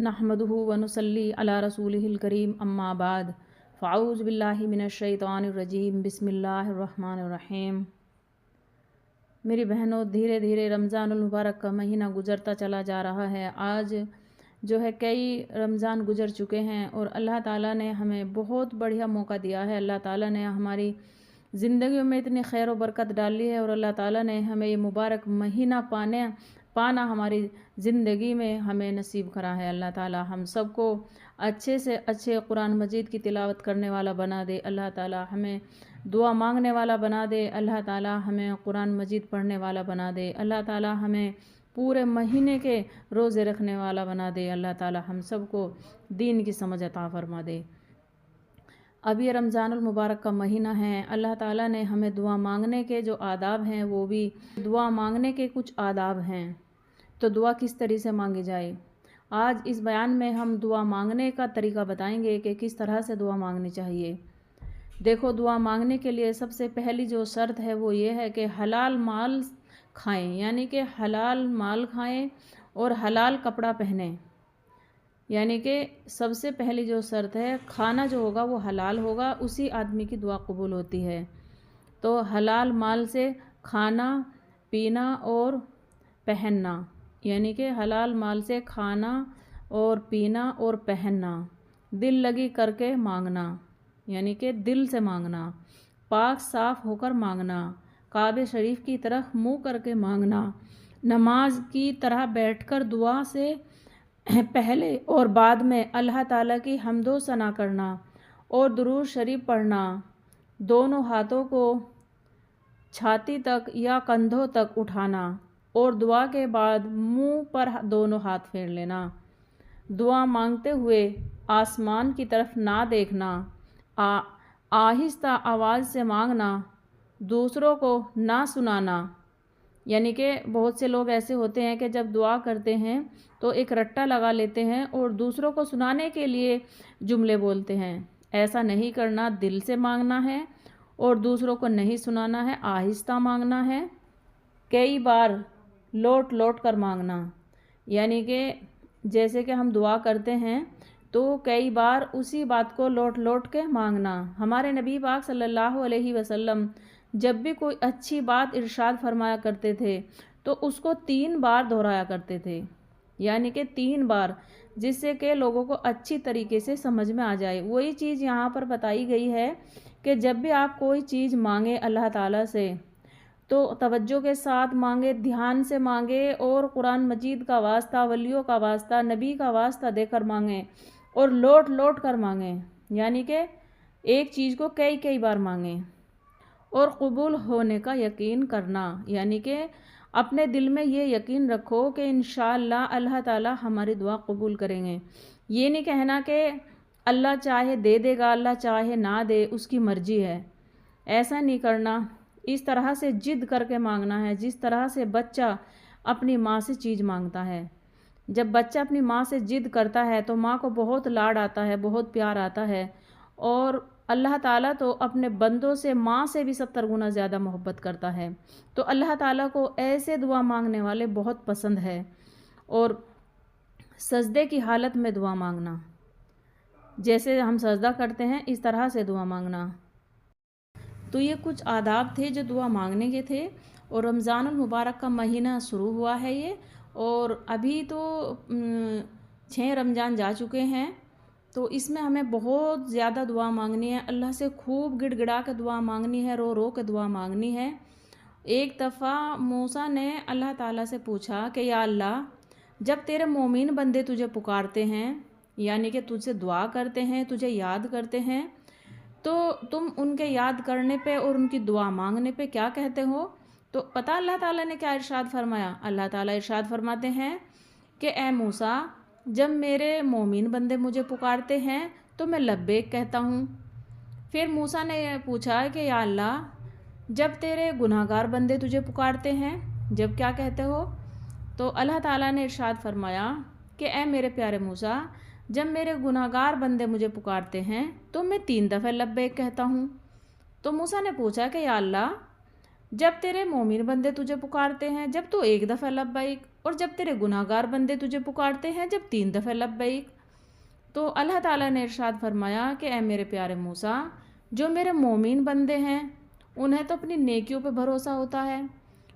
नहमदुहु व नुसल्ली अला रसूलिहिल करीम अम्मा बाद फ़अऊज़ु बिल्लाहि मिनश शैतानिर रजीम बिस्मिल्लाहिर रहमानिर रहीम। मेरी बहनों, धीरे धीरे रमज़ानुल मुबारक का महीना गुज़रता चला जा रहा है। आज जो है कई रमज़ान गुज़र चुके हैं और अल्लाह ताला ने हमें बहुत बढ़िया मौका दिया है। अल्लाह ताला ने हमारी ज़िंदगियों में इतनी खैर व बरकत डाली है और अल्लाह ताला ने हमें ये मुबारक महीना पाना हमारी ज़िंदगी में हमें नसीब करा है। अल्लाह ताला हम सबको अच्छे से अच्छे कुरान मजीद की तिलावत करने वाला बना दे। अल्लाह ताला हमें दुआ मांगने वाला बना दे। अल्लाह ताला हमें कुरान मजीद पढ़ने वाला बना दे। अल्लाह ताला हमें पूरे महीने के रोज़े रखने वाला बना दे। अल्लाह ताला हम सबको दीन की समझ अता फरमा दे। अब ये रमज़ानुल मुबारक का महीना है। अल्लाह ताला ने हमें दुआ मांगने के जो आदाब हैं वो भी दुआ मांगने के कुछ आदाब हैं। तो दुआ किस तरीके से मांगी जाए, आज इस बयान में हम दुआ मांगने का तरीका बताएंगे कि किस तरह से दुआ मांगनी चाहिए। देखो, दुआ मांगने के लिए सबसे पहली जो शर्त है वो ये है कि हलाल माल खाएं, यानी कि हलाल माल खाएं और हलाल कपड़ा पहने। यानी कि सबसे पहली जो शर्त है, खाना जो होगा वो हलाल होगा, उसी आदमी की दुआ कबूल होती है। तो हलाल माल से खाना पीना और पहनना, यानी कि हलाल माल से खाना और पीना और पहनना, दिल लगी करके मांगना, यानी कि दिल से मांगना, पाक साफ़ होकर मांगना, काबे शरीफ की तरफ मुँह करके मांगना, नमाज की तरह बैठकर दुआ से पहले और बाद में अल्लाह ताला की हम्दो सना करना और दुरूद शरीफ पढ़ना, दोनों हाथों को छाती तक या कंधों तक उठाना और दुआ के बाद मुंह पर दोनों हाथ फेर लेना। दुआ मांगते हुए आसमान की तरफ ना देखना, आहिस्ता आवाज़ से मांगना, दूसरों को ना सुनाना। यानी कि बहुत से लोग ऐसे होते हैं कि जब दुआ करते हैं तो एक रट्टा लगा लेते हैं और दूसरों को सुनाने के लिए जुमले बोलते हैं। ऐसा नहीं करना, दिल से मांगना है और दूसरों को नहीं सुनाना है, आहिस्ता मांगना है। कई बार लौट लौट कर मांगना, यानी कि जैसे कि हम दुआ करते हैं तो कई बार उसी बात को लौट लौट के मांगना। हमारे नबी पाक सल्लल्लाहु अलैहि वसल्लम जब भी कोई अच्छी बात इरशाद फरमाया करते थे तो उसको 3 बार दोहराया करते थे, यानी कि 3 बार, जिससे कि लोगों को अच्छी तरीके से समझ में आ जाए। वही चीज़ यहाँ पर बताई गई है कि जब भी आप कोई चीज़ मांगे अल्लाह ताला से तो तवज्जो के साथ मांगे, ध्यान से मांगे और कुरान मजीद का वास्ता, वलियों का वास्ता, नबी का वास्ता देकर मांगे और लौट लौट कर मांगे, यानी कि एक चीज़ को कई कई बार मांगे। और कबूल होने का यकीन करना, यानी कि अपने दिल में ये यकीन रखो कि इंशाअल्लाह अल्लाह ताला हमारी दुआ कबूल करेंगे। ये नहीं कहना कि अल्लाह चाहे दे देगा, अल्लाह चाहे ना दे, उसकी मर्जी है। ऐसा नहीं करना। इस तरह से जिद करके मांगना है जिस तरह से बच्चा अपनी माँ से चीज़ मांगता है। जब बच्चा अपनी माँ से जिद करता है तो माँ को बहुत लाड आता है, बहुत प्यार आता है। और अल्लाह ताला तो अपने बंदों से माँ से भी 70 गुना ज़्यादा मोहब्बत करता है। तो अल्लाह ताला को ऐसे दुआ मांगने वाले बहुत पसंद है। और सजदे की हालत में दुआ मांगना, जैसे हम सजदा करते हैं इस तरह से दुआ मांगना। तो ये कुछ आदाब थे जो दुआ मांगने के थे। और रमज़ानुल मुबारक का महीना शुरू हुआ है ये, और अभी तो 6 रमज़ान जा चुके हैं। तो इसमें हमें बहुत ज़्यादा दुआ मांगनी है, अल्लाह से खूब गिड़गिड़ा के दुआ मांगनी है, रो रो के दुआ मांगनी है। एक दफ़ा मूसा ने अल्लाह ताला से पूछा कि या अल्लाह, जब तेरे मोमिन बंदे तुझे पुकारते हैं, यानी कि तुझसे दुआ करते हैं, तुझे याद करते हैं, तो तुम उनके याद करने पे और उनकी दुआ मांगने पे क्या कहते हो? तो पता अल्लाह ताला ने क्या इरशाद फरमाया? अल्लाह ताला इरशाद फरमाते हैं कि ए मूसा, जब मेरे मोमिन बंदे मुझे पुकारते हैं तो मैं लब्बैक कहता हूँ। फिर मूसा ने पूछा कि या अल्लाह, जब तेरे गुनाहगार बंदे तुझे पुकारते हैं, जब क्या कहते हो? तो अल्लाह ताला ने इरशाद फरमाया कि ए मेरे प्यारे मूसा, जब मेरे गुनाहगार बंदे मुझे पुकारते हैं तो मैं 3 दफ़े लब्बैक कहता हूँ। तो मूसा ने पूछा कि या अल्लाह, जब तेरे मोमिन बंदे तुझे पुकारते हैं, जब तो 1 दफ़ा लब्बैक اور جب تیرے گناہگار بندے تجھے پکارتے ہیں جب 3 دفعہ لبیک۔ تو اللہ تعالیٰ نے ارشاد فرمایا کہ اے میرے پیارے موسیٰ، جو میرے مومن بندے ہیں انہیں تو اپنی نیکیوں پہ بھروسہ ہوتا ہے،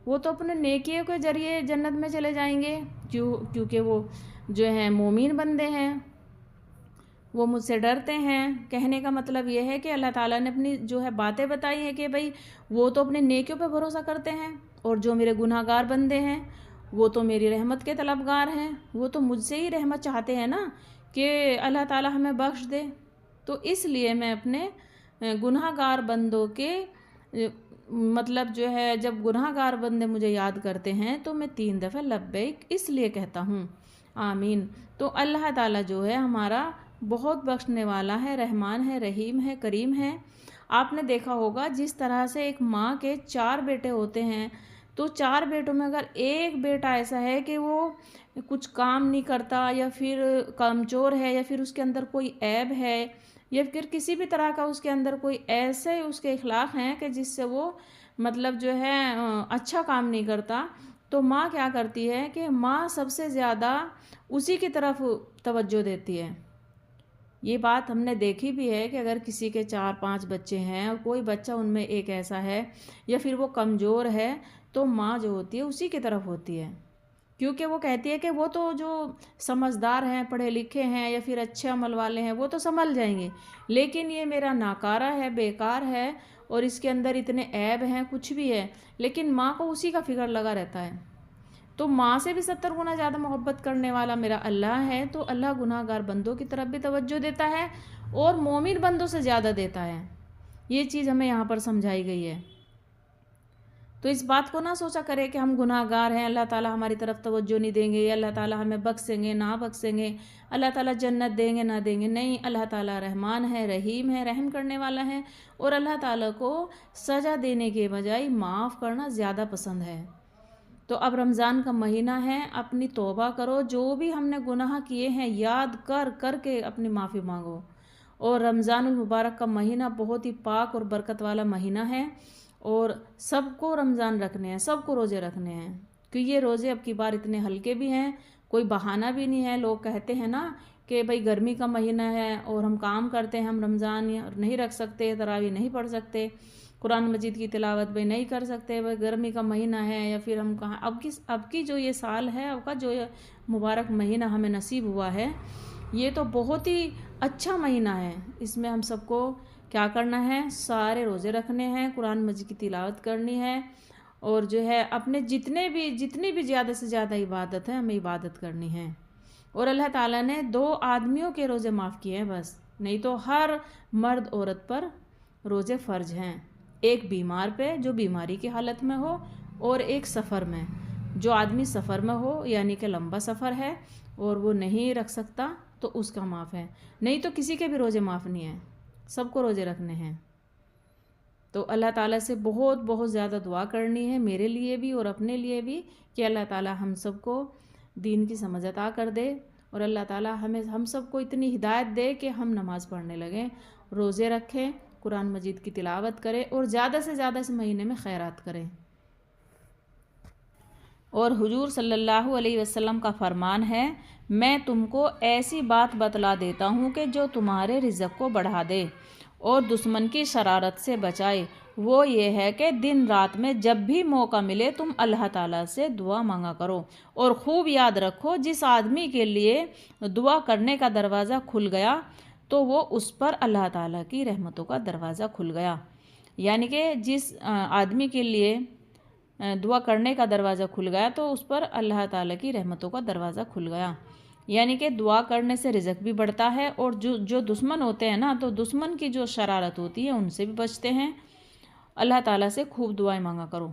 وہ تو اپنے نیکیوں کے ذریعے جنت میں چلے جائیں گے، کیونکہ وہ جو ہیں مومن بندے ہیں، وہ مجھ سے ڈرتے ہیں۔ کہنے کا مطلب یہ ہے کہ اللہ تعالیٰ نے اپنی جو ہے باتیں بتائی ہیں کہ بھئی وہ تو اپنے نیکیوں پہ بھروسہ کرتے ہیں، اور جو میرے گناہگار بندے ہیں وہ تو میری رحمت کے طلبگار ہیں، وہ تو مجھ سے ہی رحمت چاہتے ہیں نا کہ اللہ تعالیٰ ہمیں بخش دے۔ تو اس لیے میں اپنے گناہگار بندوں کے مطلب جو ہے جب گناہگار بندے مجھے یاد کرتے ہیں تو میں 3 دفعہ لبیک اس لیے کہتا ہوں، آمین۔ تو اللہ تعالیٰ جو ہے ہمارا بہت بخشنے والا ہے، رحمان ہے، رحیم ہے، کریم ہے۔ آپ نے دیکھا ہوگا جس طرح سے ایک ماں کے 4 بیٹے ہوتے ہیں، تو 4 بیٹوں میں اگر ایک بیٹا ایسا ہے کہ وہ کچھ کام نہیں کرتا، یا پھر کمزور ہے، یا پھر اس کے اندر کوئی عیب ہے، یا پھر کسی بھی طرح کا اس کے اندر کوئی ایسے اس کے اخلاق ہیں کہ جس سے وہ مطلب جو ہے اچھا کام نہیں کرتا، تو ماں کیا کرتی ہے کہ ماں سب سے زیادہ اسی کی طرف توجہ دیتی ہے۔ یہ بات ہم نے دیکھی بھی ہے کہ اگر کسی کے 4-5 بچے ہیں اور کوئی بچہ ان میں ایک ایسا ہے یا پھر وہ کمزور ہے، تو ماں جو ہوتی ہے اسی کی طرف ہوتی ہے، کیونکہ وہ کہتی ہے کہ وہ تو جو سمجھدار ہیں، پڑھے لکھے ہیں، یا پھر اچھے عمل والے ہیں، وہ تو سنبھل جائیں گے، لیکن یہ میرا ناکارہ ہے، بیکار ہے، اور اس کے اندر اتنے عیب ہیں، کچھ بھی ہے، لیکن ماں کو اسی کا فکر لگا رہتا ہے۔ تو ماں سے بھی 70 گنا زیادہ محبت کرنے والا میرا اللہ ہے، تو اللہ گناہگار بندوں کی طرف بھی توجہ دیتا ہے اور مومن بندوں سے زیادہ دیتا ہے۔ یہ چیز ہمیں یہاں پر سمجھائی گئی ہے۔ تو اس بات کو نہ سوچا کرے کہ ہم گناہگار ہیں، اللہ تعالیٰ ہماری طرف توجہ نہیں دیں گے، یا اللہ تعالیٰ ہمیں بخشیں گے نہ بخشیں گے، اللہ تعالیٰ جنت دیں گے نہ دیں گے۔ نہیں، اللہ تعالیٰ رحمان ہے، رحیم ہے، رحم کرنے والا ہے، اور اللہ تعالیٰ کو سزا دینے کے بجائے معاف کرنا زیادہ پسند ہے۔ تو اب رمضان کا مہینہ ہے، اپنی توبہ کرو، جو بھی ہم نے گناہ کیے ہیں یاد کر کر کے اپنی معافی مانگو۔ اور رمضان المبارک کا مہینہ بہت ہی پاک اور برکت والا مہینہ ہے، اور سب کو رمضان رکھنے ہیں، سب کو روزے رکھنے ہیں، کیونکہ یہ روزے اب کی بار اتنے ہلکے بھی ہیں، کوئی بہانہ بھی نہیں ہے۔ لوگ کہتے ہیں نا کہ بھئی گرمی کا مہینہ ہے اور ہم کام کرتے ہیں، ہم رمضان نہیں رکھ سکتے، تراویح نہیں پڑھ سکتے، قرآن مجید کی تلاوت بھی نہیں کر سکتے، بھئی گرمی کا مہینہ ہے، یا پھر ہم کہاں اب کی جو یہ سال ہے، اب کا جو یہ مبارک مہینہ ہمیں نصیب ہوا ہے، یہ تو بہت ہی اچھا مہینہ ہے۔ اس میں ہم سب کو کیا کرنا ہے؟ سارے روزے رکھنے ہیں، قرآن مجید کی تلاوت کرنی ہے، اور جو ہے اپنے جتنی بھی زیادہ سے زیادہ عبادت ہے ہمیں عبادت کرنی ہے۔ اور اللہ تعالیٰ نے 2 آدمیوں کے روزے معاف کیے ہیں بس، نہیں تو ہر مرد عورت پر روزے فرض ہیں، ایک بیمار پہ جو بیماری کی حالت میں ہو، اور ایک سفر میں، جو آدمی سفر میں ہو یعنی کہ لمبا سفر ہے اور وہ نہیں رکھ سکتا تو اس کا معاف ہے، نہیں تو کسی کے بھی روزے معاف نہیں ہیں، سب کو روزے رکھنے ہیں۔ تو اللہ تعالیٰ سے بہت بہت زیادہ دعا کرنی ہے، میرے لیے بھی اور اپنے لیے بھی، کہ اللہ تعالیٰ ہم سب کو دین کی سمجھ عطا کر دے، اور اللہ تعالیٰ ہم سب کو اتنی ہدایت دے کہ ہم نماز پڑھنے لگیں، روزے رکھیں، قرآن مجید کی تلاوت کریں، اور زیادہ سے زیادہ اس مہینے میں خیرات کریں۔ اور حضور صلی اللہ علیہ وسلم کا فرمان ہے، میں تم کو ایسی بات بتلا دیتا ہوں کہ جو تمہارے رزق کو بڑھا دے اور دشمن کی شرارت سے بچائے، وہ یہ ہے کہ دن رات میں جب بھی موقع ملے تم اللہ تعالیٰ سے دعا مانگا کرو، اور خوب یاد رکھو جس آدمی کے لیے دعا کرنے کا دروازہ کھل گیا تو وہ اس پر اللہ تعالیٰ کی رحمتوں کا دروازہ کھل گیا، یعنی کہ جس آدمی کے لیے دعا کرنے کا دروازہ کھل گیا تو اس پر اللہ تعالیٰ کی رحمتوں کا دروازہ کھل گیا، یعنی کہ دعا کرنے سے رزق بھی بڑھتا ہے، اور جو دشمن ہوتے ہیں نا، تو دشمن کی جو شرارت ہوتی ہے ان سے بھی بچتے ہیں۔ اللہ تعالیٰ سے خوب دعائیں مانگا کرو۔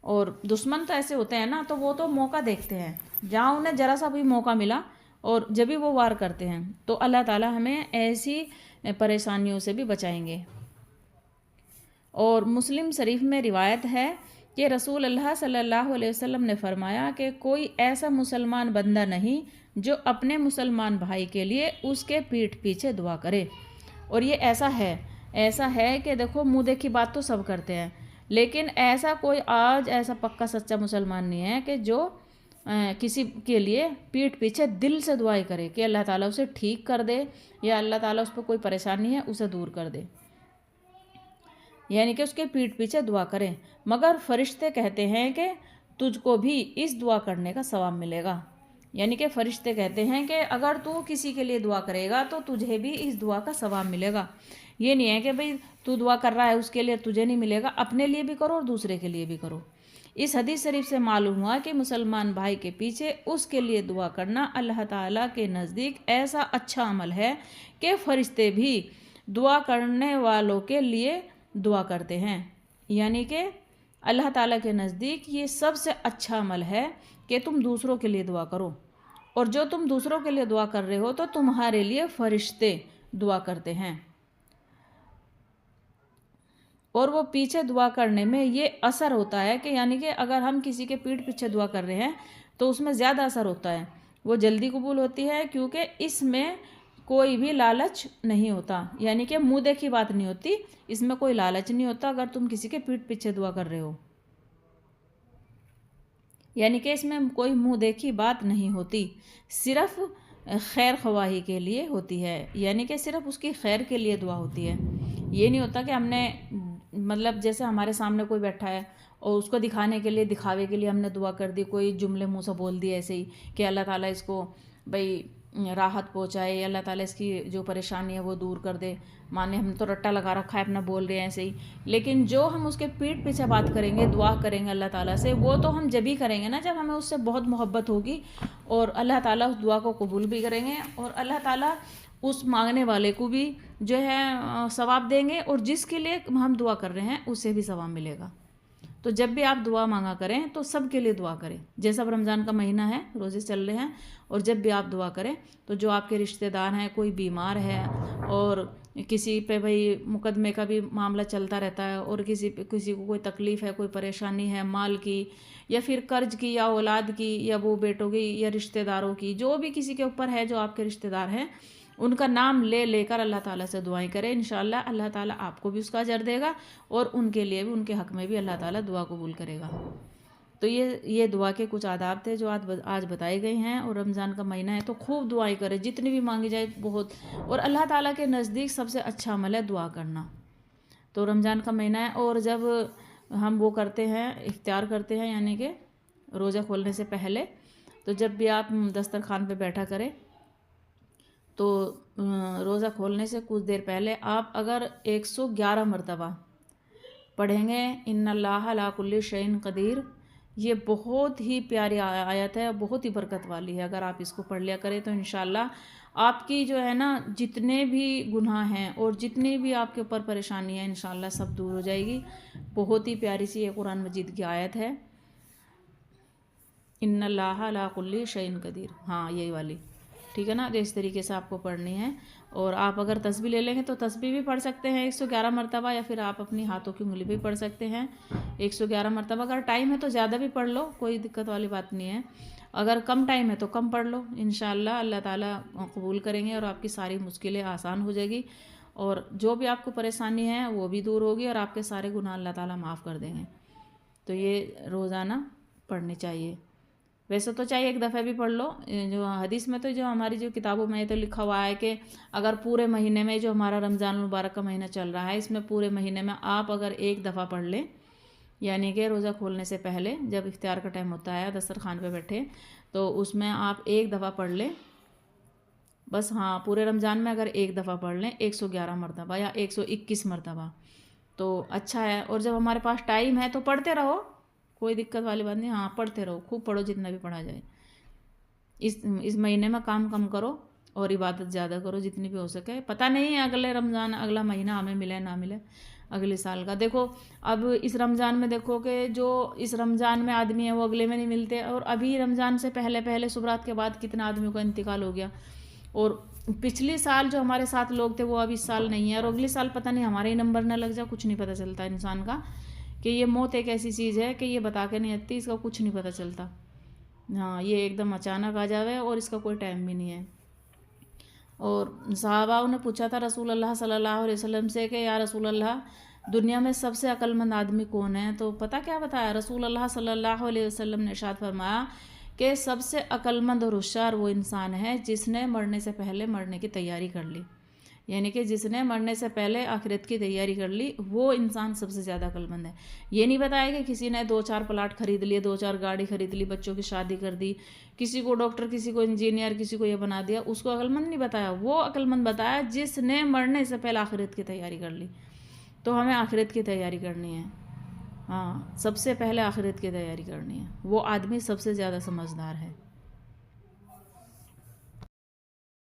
اور دشمن تو ایسے ہوتے ہیں نا، تو وہ تو موقع دیکھتے ہیں، جہاں انہیں ذرا سا بھی موقع ملا اور جب بھی وہ وار کرتے ہیں، تو اللہ تعالیٰ ہمیں ایسی پریشانیوں سے بھی بچائیں گے۔ اور مسلم شریف میں روایت ہے کہ رسول اللہ صلی اللہ علیہ وسلم نے فرمایا کہ کوئی ایسا مسلمان بندہ نہیں جو اپنے مسلمان بھائی کے لیے اس کے پیٹھ پیچھے دعا کرے۔ اور یہ ایسا ہے کہ دیکھو منہ دیکھی بات تو سب کرتے ہیں، لیکن ایسا کوئی آج ایسا پکا سچا مسلمان نہیں ہے کہ جو किसी के लिए पीठ पीछे दिल से दुआएं करे कि अल्लाह ताला उसे ठीक कर दे या अल्लाह ताला उस पर कोई परेशानी है उसे दूर कर दे, यानी कि उसके पीठ पीछे दुआ करें। मगर फरिश्ते कहते हैं कि तुझको भी इस दुआ करने का सवाब मिलेगा, यानी कि फरिश्ते कहते हैं कि अगर तू किसी के लिए दुआ करेगा तो तुझे भी इस दुआ का सवाब मिलेगा। ये नहीं है कि भाई तू दुआ कर रहा है उसके लिए तुझे नहीं मिलेगा, अपने लिए भी करो और दूसरे के लिए भी करो। इस हदीस शरीफ से मालूम हुआ कि मुसलमान भाई के पीछे उसके लिए दुआ करना अल्लाह ताला के नज़दीक ऐसा अच्छा अमल है कि फरिश्ते भी दुआ करने वालों के लिए दुआ करते हैं, यानी कि अल्लाह ताला के नज़दीक ये सबसे अच्छा अमल है कि तुम दूसरों के लिए दुआ करो, और जो तुम दूसरों के लिए दुआ कर रहे हो तो तुम्हारे लिए फरिश्ते दुआ करते हैं। और वो पीछे दुआ करने में ये असर होता है कि यानी कि अगर हम किसी के पीठ पीछे दुआ कर रहे हैं तो उसमें ज़्यादा असर होता है, वो जल्दी कबूल होती है, क्योंकि इसमें कोई भी लालच नहीं होता, यानी कि मुँह देखी बात नहीं होती, इसमें कोई लालच नहीं होता अगर तुम किसी के पीठ पीछे दुआ कर रहे हो, यानी कि इसमें कोई मुँह देखी बात नहीं होती, सिर्फ खैर ख्वाही के लिए होती है, यानी कि सिर्फ उसकी खैर के लिए दुआ होती है। ये नहीं होता कि हमने मतलब जैसे हमारे सामने कोई बैठा है और उसको दिखाने के लिए, दिखावे के लिए हमने दुआ कर दी, कोई जुमले मुंह से बोल दिए ऐसे ही कि अल्लाह ताला इसको भाई राहत पहुँचाए, अल्लाह ताला इसकी जो परेशानी है वो दूर कर दे, माने हम तो रट्टा लगा रखा है अपना बोल रहे हैं ऐसे ही। लेकिन जो हम उसके पीठ पीछे बात करेंगे, दुआ करेंगे अल्लाह ताला से, वो तो हम जब ही करेंगे ना जब हमें उससे बहुत मोहब्बत होगी, और अल्लाह ताला उस दुआ को कबूल भी करेंगे, और अल्लाह ताला उस मांगने वाले को भी जो है सवाब देंगे, और जिसके लिए हम दुआ कर रहे हैं उसे भी सवाब मिलेगा। तो जब भी आप दुआ मांगा करें तो सब के लिए दुआ करें। जैसा अब रमज़ान का महीना है, रोज़े चल रहे हैं, और जब भी आप दुआ करें तो जो आपके रिश्तेदार हैं, कोई बीमार है और किसी पे भाई मुकदमे का भी मामला चलता रहता है, और किसी को कोई तकलीफ़ है, कोई परेशानी है माल की या फिर कर्ज की या औलाद की या वो बेटों की या रिश्तेदारों की, जो भी किसी के ऊपर है जो आपके रिश्तेदार हैं, उनका नाम लेकर अल्लाह ताला से दुआएं करें। इंशाअल्लाह अल्लाह ताला आपको भी उसका अजर देगा और उनके लिए भी, उनके हक़ में भी अल्लाह ताला दुआ कबूल करेगा। तो ये दुआ के कुछ आदाब थे जो आज बताए गए हैं। और रमज़ान का महीना है तो खूब दुआएं करें, जितनी भी मांगी जाए बहुत। और अल्लाह ताला के नज़दीक सबसे अच्छा अमल है दुआ करना। तो रमज़ान का महीना है, और जब हम वो करते हैं, इफ्तार करते हैं, यानी कि रोज़ा खोलने से पहले, तो जब भी आप दस्तरखान पे बैठा करें तो रोज़ा खोलने से कुछ देर पहले आप अगर 111 मरतबा पढ़ेंगे इन्नल्लाह अला कुल्ली शैइन क़दीर, ये बहुत ही प्यारी आयत है, बहुत ही बरकत वाली है। अगर आप इसको पढ़ लिया करें तो इंशाअल्लाह आपकी जो है ना जितने भी गुनाह हैं और जितनी भी आपके ऊपर परेशानी है इंशाअल्लाह सब दूर हो जाएगी। बहुत ही प्यारी सी ये कुरान मजीद की आयत है, इन्नल्लाह अला कुल्ली शैइन क़दीर। हाँ, यही वाली, ठीक है ना। तो इस तरीके से आपको पढ़नी है। और आप अगर तस्बीह ले लेंगे तो तस्बीह भी पढ़ सकते हैं 111 मरतबा, या फिर आप अपनी हाथों की उंगली भी पढ़ सकते हैं 111 मरतबा। अगर टाइम है तो ज़्यादा भी पढ़ लो, कोई दिक्कत वाली बात नहीं है। अगर कम टाइम है तो कम पढ़ लो, इंशाअल्लाह अल्लाह ताला कबूल करेंगे और आपकी सारी मुश्किलें आसान हो जाएगी, और जो भी आपको परेशानी है वो भी दूर होगी, और आपके सारे गुनाह अल्लाह ताला माफ़ कर देंगे। तो ये रोज़ाना पढ़नी चाहिए। वैसे तो चाहे एक दफ़ा भी पढ़ लो, जो हदीस में तो जो हमारी जो किताबों में तो लिखा हुआ है कि अगर पूरे महीने में जो हमारा रमज़ान मुबारक का महीना चल रहा है, इसमें पूरे महीने में आप अगर एक दफ़ा पढ़ लें, यानी कि रोज़ा खोलने से पहले जब इफ्तार का टाइम होता है दस्तरखान पे बैठे, तो उसमें आप एक दफ़ा पढ़ लें बस। हाँ, पूरे रमज़ान में अगर एक दफ़ा पढ़ लें 111 मरतबा या 121 मरतबा तो अच्छा है। और जब हमारे पास टाइम है तो पढ़ते रहो, कोई दिक्कत वाली बात नहीं। हाँ, पढ़ते रहो, खूब पढ़ो, जितना भी पढ़ा जाए। इस महीने में काम कम करो और इबादत ज़्यादा करो जितनी भी हो सके। पता नहीं है अगले रमज़ान, अगला महीना हमें मिले ना मिले अगले साल का। देखो अब इस रमज़ान में देखो कि जो इस रमज़ान में आदमी है वो अगले में नहीं मिलते, और अभी रमज़ान से पहले पहले सुबरात के बाद कितना आदमियों का इंतकाल हो गया। और पिछले साल जो हमारे साथ लोग थे वो अब इस साल नहीं है, और अगले साल पता नहीं हमारे ही नंबर ना लग जाए, कुछ नहीं पता चलता इंसान का कि ये मौत एक ऐसी चीज़ है कि ये बता के नहीं आती, इसका कुछ नहीं पता चलता। हाँ, ये एकदम अचानक आ जावे और इसका कोई टाइम भी नहीं है। और सहाबाओं ने पूछा था रसूल अल्लाह सल्लल्लाहु अलैहि वसल्लम से कि या रसूल अल्लाह, दुनिया में सबसे अक्लमंद आदमी कौन है? तो पता क्या बताया? रसूल अल्लाह सल्लल्लाहु अलैहि वसल्लम ने इरशाद फरमाया کہ سب سے عقلمند اور ہوشیار وہ انسان ہے جس نے مرنے سے پہلے مرنے کی تیاری کر لی، یعنی کہ جس نے مرنے سے پہلے آخرت کی تیاری کر لی، وہ انسان سب سے زیادہ عقلمند ہے۔ یہ نہیں بتایا کہ کسی نے 2-4 پلاٹ خرید لیے، 2-4 گاڑی خرید لی، بچوں کی شادی کر دی، کسی کو ڈاکٹر، کسی کو انجینئر، کسی کو یہ بنا دیا، اس کو عقلمند نہیں بتایا۔ وہ عقلمند بتایا جس نے مرنے سے پہلے آخرت کی تیاری کر لی۔ تو ہمیں آخرت کی تیاری کرنی ہے، ہاں، سب سے پہلے آخرت کی تیاری کرنی ہے۔ وہ آدمی سب سے زیادہ سمجھدار ہے۔